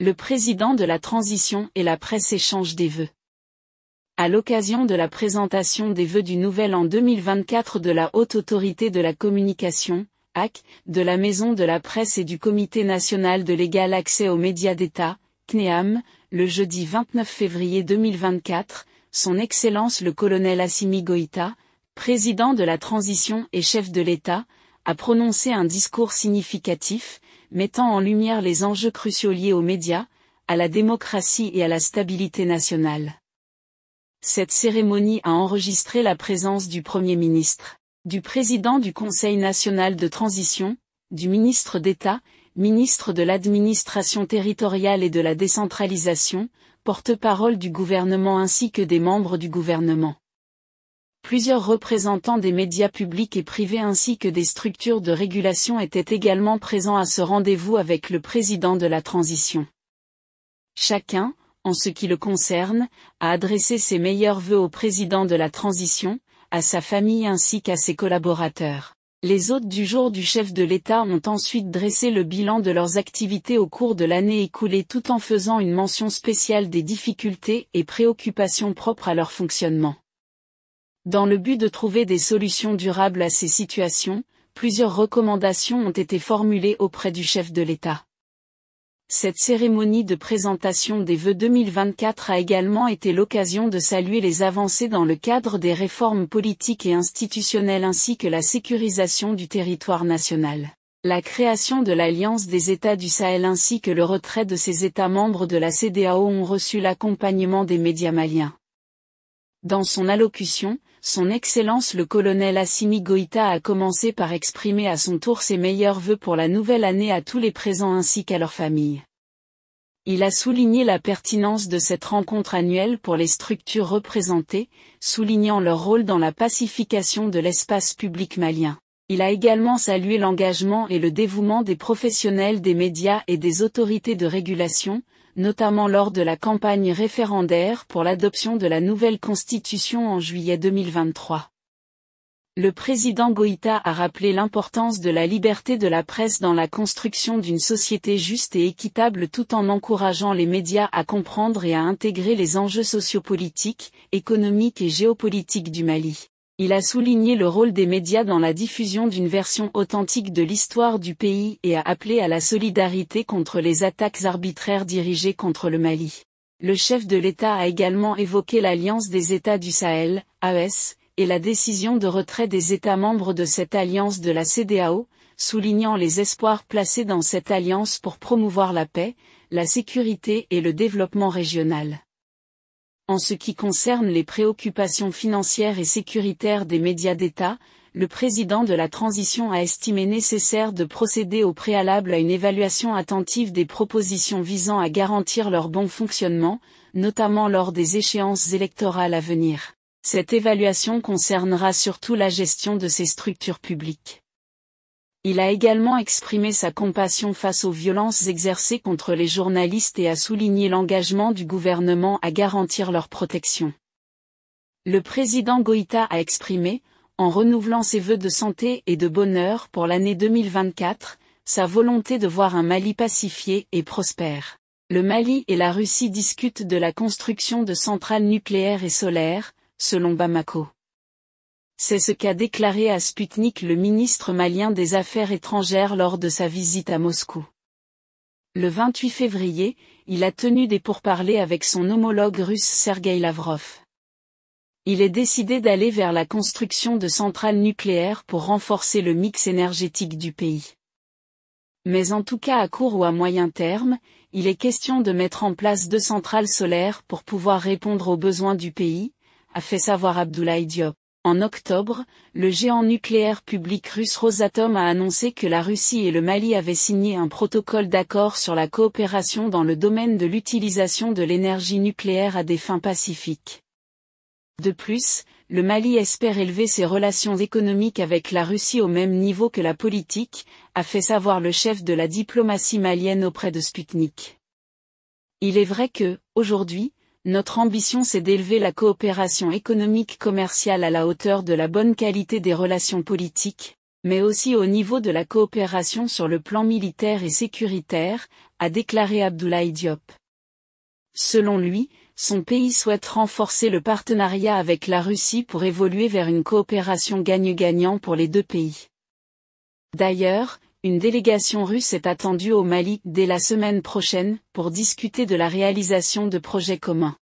Le président de la transition et la presse échangent des vœux. À l'occasion de la présentation des vœux du Nouvel An 2024 de la Haute Autorité de la Communication, HAC, de la Maison de la Presse et du Comité national de l'égal accès aux médias d'État, CNEAM, le jeudi 29 février 2024, Son Excellence le colonel Assimi Goïta, président de la transition et chef de l'État, a prononcé un discours significatif, mettant en lumière les enjeux cruciaux liés aux médias, à la démocratie et à la stabilité nationale. Cette cérémonie a enregistré la présence du Premier ministre, du président du Conseil national de transition, du ministre d'État, ministre de l'administration territoriale et de la décentralisation, porte-parole du gouvernement ainsi que des membres du gouvernement. Plusieurs représentants des médias publics et privés ainsi que des structures de régulation étaient également présents à ce rendez-vous avec le président de la transition. Chacun, en ce qui le concerne, a adressé ses meilleurs vœux au président de la transition, à sa famille ainsi qu'à ses collaborateurs. Les hôtes du jour du chef de l'État ont ensuite dressé le bilan de leurs activités au cours de l'année écoulée tout en faisant une mention spéciale des difficultés et préoccupations propres à leur fonctionnement. Dans le but de trouver des solutions durables à ces situations, plusieurs recommandations ont été formulées auprès du chef de l'État. Cette cérémonie de présentation des vœux 2024 a également été l'occasion de saluer les avancées dans le cadre des réformes politiques et institutionnelles ainsi que la sécurisation du territoire national. La création de l'Alliance des États du Sahel ainsi que le retrait de ses États membres de la CEDEAO ont reçu l'accompagnement des médias maliens. Dans son allocution, Son Excellence le colonel Assimi Goïta a commencé par exprimer à son tour ses meilleurs vœux pour la nouvelle année à tous les présents ainsi qu'à leurs familles. Il a souligné la pertinence de cette rencontre annuelle pour les structures représentées, soulignant leur rôle dans la pacification de l'espace public malien. Il a également salué l'engagement et le dévouement des professionnels des médias et des autorités de régulation, notamment lors de la campagne référendaire pour l'adoption de la nouvelle constitution en juillet 2023. Le président Goïta a rappelé l'importance de la liberté de la presse dans la construction d'une société juste et équitable tout en encourageant les médias à comprendre et à intégrer les enjeux sociopolitiques, économiques et géopolitiques du Mali. Il a souligné le rôle des médias dans la diffusion d'une version authentique de l'histoire du pays et a appelé à la solidarité contre les attaques arbitraires dirigées contre le Mali. Le chef de l'État a également évoqué l'Alliance des États du Sahel, AES, et la décision de retrait des États membres de cette alliance de la CEDEAO, soulignant les espoirs placés dans cette alliance pour promouvoir la paix, la sécurité et le développement régional. En ce qui concerne les préoccupations financières et sécuritaires des médias d'État, le président de la transition a estimé nécessaire de procéder au préalable à une évaluation attentive des propositions visant à garantir leur bon fonctionnement, notamment lors des échéances électorales à venir. Cette évaluation concernera surtout la gestion de ces structures publiques. Il a également exprimé sa compassion face aux violences exercées contre les journalistes et a souligné l'engagement du gouvernement à garantir leur protection. Le président Goïta a exprimé, en renouvelant ses vœux de santé et de bonheur pour l'année 2024, sa volonté de voir un Mali pacifié et prospère. Le Mali et la Russie discutent de la construction de centrales nucléaires et solaires, selon Bamako. C'est ce qu'a déclaré à Sputnik le ministre malien des Affaires étrangères lors de sa visite à Moscou. Le 28 février, il a tenu des pourparlers avec son homologue russe Sergueï Lavrov. Il est décidé d'aller vers la construction de centrales nucléaires pour renforcer le mix énergétique du pays. Mais en tout cas à court ou à moyen terme, il est question de mettre en place 2 centrales solaires pour pouvoir répondre aux besoins du pays, a fait savoir Abdoulaye Diop. En octobre, le géant nucléaire public russe Rosatom a annoncé que la Russie et le Mali avaient signé un protocole d'accord sur la coopération dans le domaine de l'utilisation de l'énergie nucléaire à des fins pacifiques. De plus, le Mali espère élever ses relations économiques avec la Russie au même niveau que la politique, a fait savoir le chef de la diplomatie malienne auprès de Sputnik. Il est vrai que, aujourd'hui, notre ambition c'est d'élever la coopération économique commerciale à la hauteur de la bonne qualité des relations politiques, mais aussi au niveau de la coopération sur le plan militaire et sécuritaire, a déclaré Abdoulaye Diop. Selon lui, son pays souhaite renforcer le partenariat avec la Russie pour évoluer vers une coopération gagne-gagnant pour les deux pays. D'ailleurs, une délégation russe est attendue au Mali dès la semaine prochaine pour discuter de la réalisation de projets communs.